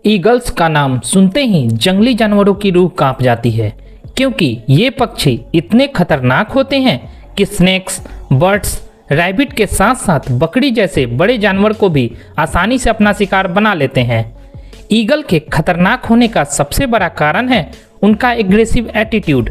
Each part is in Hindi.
ईगल्स का नाम सुनते ही जंगली जानवरों की रूह कांप जाती है, क्योंकि ये पक्षी इतने खतरनाक होते हैं कि स्नेक्स, बर्ड्स, रैबिट के साथ साथ बकरी जैसे बड़े जानवर को भी आसानी से अपना शिकार बना लेते हैं। ईगल के खतरनाक होने का सबसे बड़ा कारण है उनका एग्रेसिव एटीट्यूड।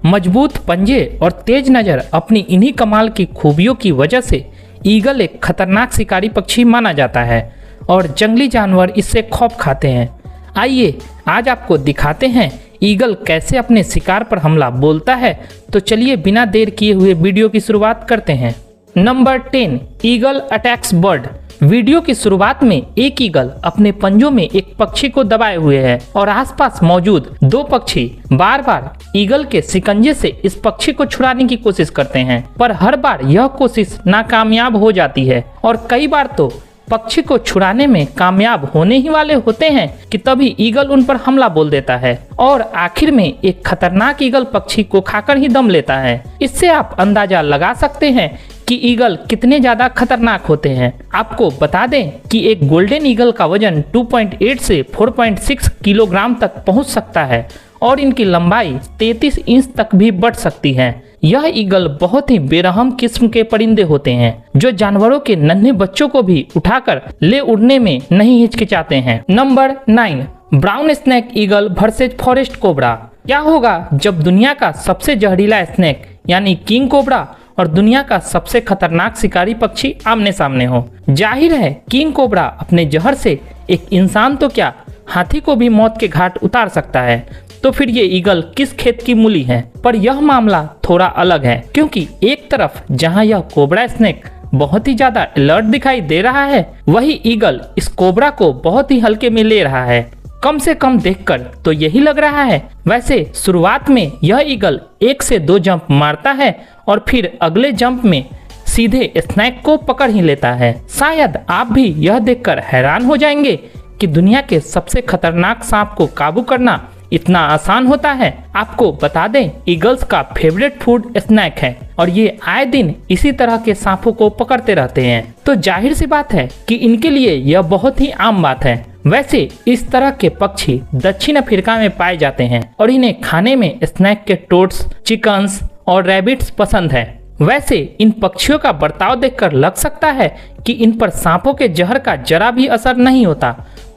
मजबूत पंजे और तेज नज़र अपनी इन्हीं कमाल की खूबियों की वजह से ईगल एक खतरनाक शिकारी पक्षी माना जाता है और जंगली जानवर इससे खौफ खाते हैं। आइए आज आपको दिखाते हैं ईगल कैसे अपने शिकार पर हमला बोलता है। तो चलिए बिना देर किए हुए वीडियो की शुरुआत करते हैं। Number 10, eagle attacks bird. Video की शुरुआत में एक ईगल अपने पंजों में एक पक्षी को दबाए हुए है और आसपास मौजूद दो पक्षी बार बार ईगल के शिकंजे से इस पक्षी को छुड़ाने की कोशिश करते हैं, पर हर बार यह कोशिश नाकामयाब हो जाती है और कई बार तो पक्षी को छुड़ाने में कामयाब होने ही वाले होते हैं कि तभी ईगल उन पर हमला बोल देता है और आखिर में एक खतरनाक ईगल पक्षी को खाकर ही दम लेता है। इससे आप अंदाजा लगा सकते हैं कि ईगल कितने ज्यादा खतरनाक होते हैं। आपको बता दें कि एक गोल्डन ईगल का वजन 2.8 से 4.6 किलोग्राम तक पहुंच सकता है और इनकी लंबाई 33 इंच तक भी बढ़ सकती है। यह ईगल बहुत ही बेरहम किस्म के परिंदे होते हैं जो जानवरों के नन्हे बच्चों को भी उठाकर ले उड़ने में नहीं हिचकिचाते हैं। Number 9, brown snake eagle versus forest cobra. क्या होगा जब दुनिया का सबसे जहरीला स्नेक यानी किंग कोबरा और दुनिया का सबसे खतरनाक शिकारी पक्षी आमने सामने हो? जाहिर है किंग कोबरा अपने जहर से एक इंसान तो क्या हाथी को भी मौत के घाट उतार सकता है। तो फिर ये ईगल किस खेत की मूली है? पर यह मामला थोड़ा अलग है, क्योंकि एक तरफ जहां यह कोबरा स्नेक बहुत ही ज्यादा अलर्ट दिखाई दे रहा है, वही ईगल इस कोबरा को बहुत ही हल्के में ले रहा है। कम से कम देखकर तो यही लग रहा है। वैसे शुरुआत में यह ईगल 1 से 2 जंप मारता है और फिर अगले जंप में सीधे स्नेक को पकड़ ही लेता है। शायद आप भी यह देखकर हैरान हो जाएंगे कि दुनिया के सबसे खतरनाक सांप को काबू करना इतना आसान होता है। आपको बता दें ईगल्स का फेवरेट फूड स्नैक है और ये आए दिन इसी तरह के सांपों को पकड़ते रहते हैं, तो जाहिर सी बात है कि इनके लिए यह बहुत ही आम बात है। वैसे इस तरह के पक्षी दक्षिण अफ्रीका में पाए जाते हैं और इन्हें खाने में स्नैक के टोड्स, चिकन्स और रैबिट्स पसंद है। वैसे इन पक्षियों का बर्ताव देखकर लग सकता है कि इन पर सांपों के जहर का जरा भी असर नहीं होता,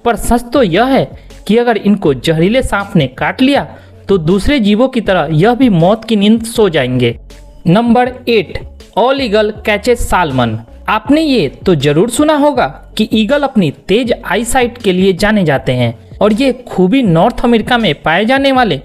पर सच तो यह है कि अगर इनको जहरीले सांप ने काट लिया तो दूसरे जीवों की तरह यह भी मौत की नींद सो जाएंगे। Number 8, all eagle catches salmon. आपने ये तो जरूर सुना होगा कि ईगल अपनी तेज आई साइट के लिए जाने जाते हैं और ये खूबी नॉर्थ अमेरिका में पाए जाने वाले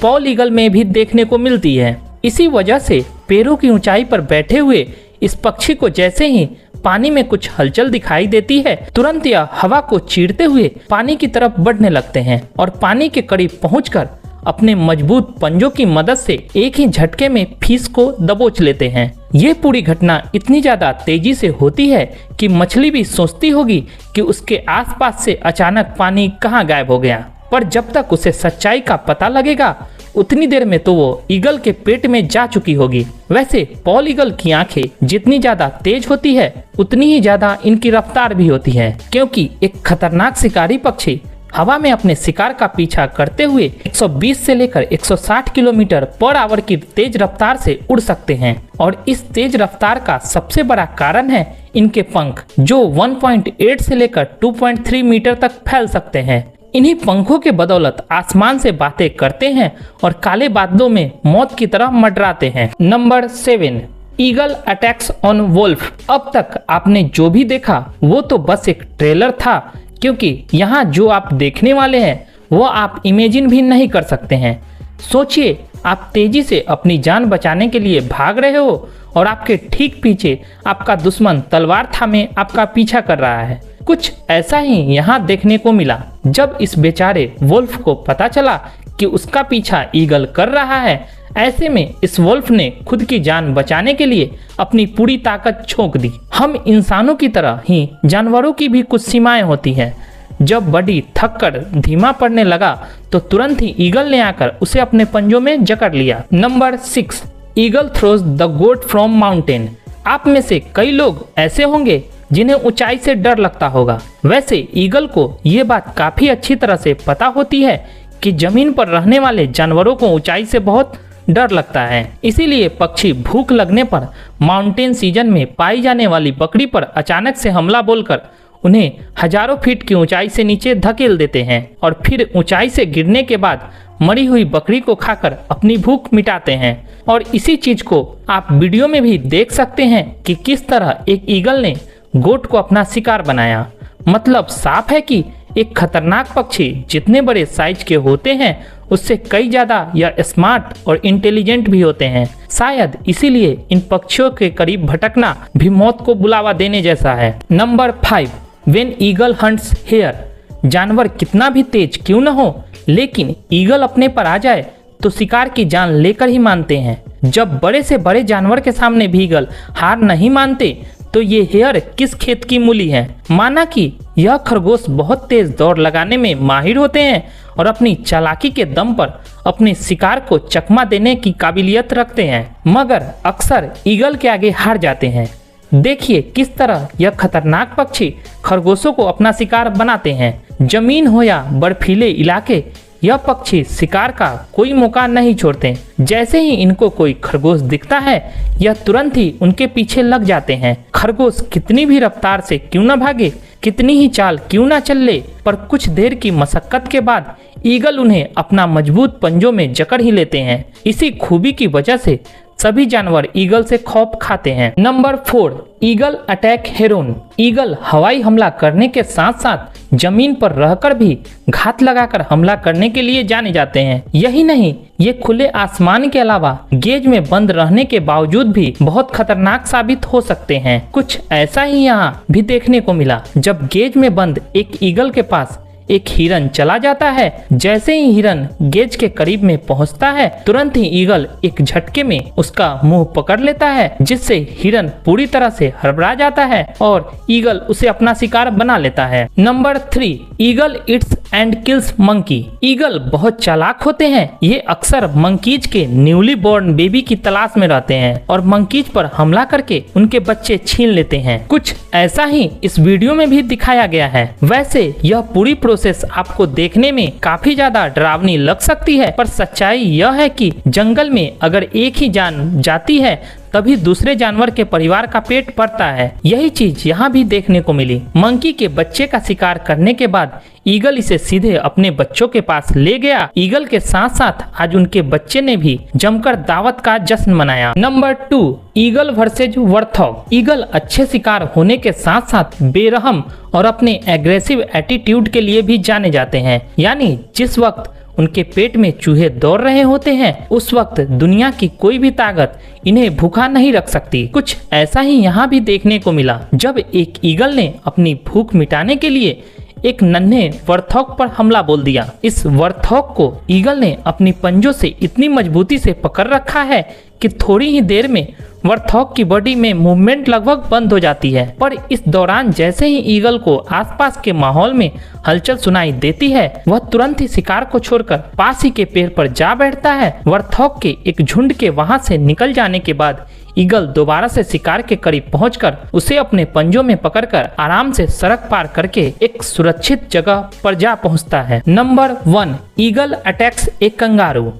पॉल ईगल में भी देखने को मिलती है। इसी वजह से पेड़ों की ऊंचाई पर बैठे हुए इस पक्षी को जैसे ही पानी में कुछ हलचल दिखाई देती है, तुरंत यह हवा को चीरते हुए पानी की तरफ बढ़ने लगते हैं और पानी के करीब पहुंचकर अपने मजबूत पंजों की मदद से एक ही झटके में फिश को दबोच लेते हैं। ये पूरी घटना इतनी ज्यादा तेजी से होती है कि मछली भी सोचती होगी कि उसके आसपास से अचानक पानी कहाँ गायब हो गया, पर जब तक उसे सच्चाई का पता लगेगा उतनी देर में तो वो ईगल के पेट में जा चुकी होगी। वैसे पॉल ईगल की आंखें जितनी ज्यादा तेज होती है उतनी ही ज्यादा इनकी रफ्तार भी होती है, क्योंकि एक खतरनाक शिकारी पक्षी हवा में अपने शिकार का पीछा करते हुए 120 से लेकर 160 किलोमीटर पर आवर की तेज रफ्तार से उड़ सकते हैं। और इस तेज रफ्तार का सबसे बड़ा कारण है इनके पंख, जो 1.8 से लेकर 2.3 मीटर तक फैल सकते हैं। इन्हीं पंखों के बदौलत आसमान से बातें करते हैं और काले बादलों में मौत की तरह मंडराते हैं। Number 7, eagle attacks on wolf. अब तक आपने जो भी देखा वो तो बस एक ट्रेलर था, क्योंकि यहाँ जो आप देखने वाले हैं वो आप इमेजिन भी नहीं कर सकते हैं। सोचिए आप तेजी से अपनी जान बचाने के लिए भाग रहे हो और आपके ठीक पीछे आपका दुश्मन तलवार थामे आपका पीछा कर रहा है। कुछ ऐसा ही यहाँ देखने को मिला जब इस बेचारे वुल्फ को पता चला कि उसका पीछा ईगल कर रहा है। ऐसे में इस वुल्फ ने खुद की जान बचाने के लिए अपनी पूरी ताकत झोंक दी। हम इंसानों की तरह ही जानवरों की भी कुछ सीमाएं होती हैं। जब बडी थक कर धीमा पड़ने लगा तो तुरंत ही ईगल ने आकर उसे अपने पंजों में जकड़ लिया। Number 6, eagle throws the goat from mountain. आप में से कई लोग ऐसे होंगे जिन्हें ऊंचाई से डर लगता होगा। वैसे ईगल को ये बात काफी अच्छी तरह से पता होती है कि जमीन पर रहने वाले जानवरों को ऊंचाई से बहुत डर लगता है। इसीलिए पक्षी भूख लगने पर माउंटेन सीजन में पाई जाने वाली बकरी पर अचानक से हमला बोलकर उन्हें हजारों फीट की ऊंचाई से नीचे धकेल देते हैं और फिर ऊंचाई से गिरने के बाद मरी हुई बकरी को खाकर अपनी भूख मिटाते हैं। और इसी चीज को आप वीडियो में भी देख सकते हैं कि किस तरह एक ईगल ने गोट को अपना शिकार बनाया। मतलब साफ है कि एक खतरनाक पक्षी जितने बड़े साइज के होते हैं उससे कई ज्यादा यह स्मार्ट और इंटेलिजेंट भी होते हैं। शायद इसीलिए इन पक्षियों के करीब भटकना भी मौत को बुलावा देने जैसा है। Number 5, when eagle hunts hare. जानवर कितना भी तेज क्यों न हो, लेकिन ईगल अपने पर आ जाए तो शिकार की जान लेकर ही मानते हैं। जब बड़े से बड़े जानवर के सामने भी ईगल हार नहीं मानते तो ये हेयर किस खेत की मूली है। माना कि यह खरगोश बहुत तेज दौड़ लगाने में माहिर होते हैं और अपनी चालाकी के दम पर अपने शिकार को चकमा देने की काबिलियत रखते हैं, मगर अक्सर ईगल के आगे हार जाते हैं। देखिए किस तरह यह खतरनाक पक्षी खरगोशों को अपना शिकार बनाते हैं। जमीन हो या बर्फीले इलाके, यह पक्षी शिकार का कोई मौका नहीं छोड़ते। जैसे ही इनको कोई खरगोश दिखता है यह तुरंत ही उनके पीछे लग जाते हैं। खरगोश कितनी भी रफ्तार से क्यों न भागे, कितनी ही चाल क्यों न चल ले, पर कुछ देर की मशक्कत के बाद ईगल उन्हें अपना मजबूत पंजों में जकड़ ही लेते हैं। इसी खूबी की वजह से सभी जानवर ईगल से खौफ खाते हैं। Number 4, eagle attack Heron. Eagle हवाई हमला करने के साथ साथ जमीन पर रहकर भी घात लगाकर हमला करने के लिए जाने जाते हैं। यही नहीं, ये खुले आसमान के अलावा गेज में बंद रहने के बावजूद भी बहुत खतरनाक साबित हो सकते हैं। कुछ ऐसा ही यहाँ भी देखने को मिला। जब गेज में बंद एक ईगल के पास एक हिरन चला जाता है, जैसे ही हिरन गेज के करीब में पहुंचता है तुरंत ही ईगल एक झटके में उसका मुंह पकड़ लेता है, जिससे हिरन पूरी तरह से हड़बड़ा जाता है और ईगल उसे अपना शिकार बना लेता है। Number 3, eagle it's and kills monkey. Eagle बहुत चालाक होते हैं। ये अक्सर मंकीज के न्यूली बोर्न बेबी की तलाश में रहते हैं और मंकीज पर हमला करके उनके बच्चे छीन लेते हैं। कुछ ऐसा ही इस वीडियो में भी दिखाया गया है। वैसे यह पूरी प्रोसेस आपको देखने में काफी ज्यादा डरावनी लग सकती है, पर सच्चाई यह है कि जंगल में अगर एक ही जान जाती है तभी दूसरे जानवर के परिवार का पेट भरता है। यही चीज यहाँ भी देखने को मिली। मंकी के बच्चे का शिकार करने के बाद ईगल इसे सीधे अपने बच्चों के पास ले गया। ईगल के साथ साथ आज उनके बच्चे ने भी जमकर दावत का जश्न मनाया। Number 2, eagle versus warthog. Eagle अच्छे शिकार होने के साथ साथ बेरहम और अपने एग्रेसिव एटीट्यूड के लिए भी जाने जाते हैं। यानी जिस वक्त उनके पेट में चूहे दौड़ रहे होते हैं उस वक्त दुनिया की कोई भी ताकत इन्हें भूखा नहीं रख सकती। कुछ ऐसा ही यहाँ भी देखने को मिला जब एक ईगल ने अपनी भूख मिटाने के लिए एक नन्हे वर्थॉग पर हमला बोल दिया। इस वर्थॉग को ईगल ने अपनी पंजों से इतनी मजबूती से पकड़ रखा है कि थोड़ी ही देर में वर्थॉग की बॉडी में मूवमेंट लगभग बंद हो जाती है। पर इस दौरान जैसे ही ईगल को आसपास के माहौल में हलचल सुनाई देती है वह तुरंत ही शिकार को छोड़कर पास ही के पेड़ पर जा बैठता है। वर्थॉग के एक झुंड के वहां से निकल जाने के बाद ईगल दोबारा से शिकार के करीब पहुंचकर उसे अपने पंजों में पकड़कर आराम से सड़क पार करके एक सुरक्षित जगह पर जा पहुंचता है। नंबर 1, ईगल अटैक्स ए कंगारू।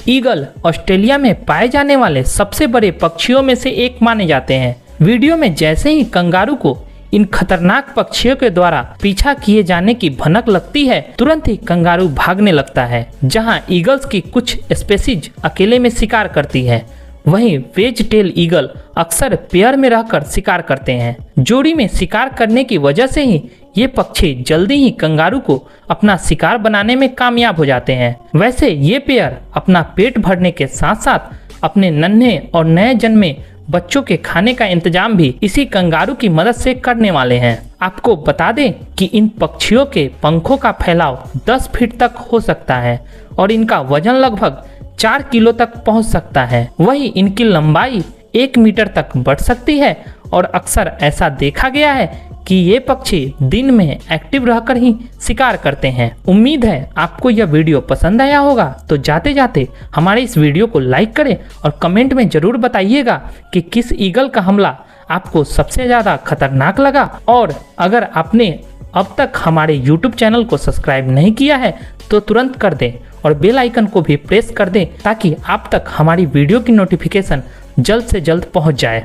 ईगल ऑस्ट्रेलिया में पाए जाने वाले सबसे बड़े पक्षियों में से एक माने जाते हैं। वीडियो में जैसे ही कंगारू को इन खतरनाक पक्षियों के द्वारा पीछा किए जाने की भनक लगती है तुरंत ही कंगारू भागने लगता है। जहां ईगल्स की कुछ स्पेसीज अकेले में शिकार करती है, वहीं वेज टेल ईगल अक्सर पेयर में रहकर शिकार करते हैं। जोड़ी में शिकार करने की वजह से ही ये पक्षी जल्दी ही कंगारू को अपना शिकार बनाने में कामयाब हो जाते हैं। वैसे ये पेयर अपना पेट भरने के साथ साथ अपने नन्हे और नए जन्मे बच्चों के खाने का इंतजाम भी इसी कंगारू की मदद से करने वाले हैं। आपको बता दें कि इन पक्षियों के पंखों का फैलाव 10 फीट तक हो सकता है और इनका वजन लगभग 4 किलो तक पहुंच सकता है। वही इनकी लंबाई 1 मीटर तक बढ़ सकती है और अक्सर ऐसा देखा गया है कि ये पक्षी दिन में एक्टिव रहकर ही शिकार करते हैं। उम्मीद है आपको यह वीडियो पसंद आया होगा, तो जाते जाते हमारे इस वीडियो को लाइक करें और कमेंट में जरूर बताइएगा कि किस ईगल का हमला आपको सबसे ज़्यादा खतरनाक लगा। और अगर आपने अब तक हमारे YouTube चैनल को सब्सक्राइब नहीं किया है तो तुरंत कर दें और बेल आइकन को भी प्रेस कर दें ताकि आप तक हमारी वीडियो की नोटिफिकेशन जल्द से जल्द पहुंच जाए।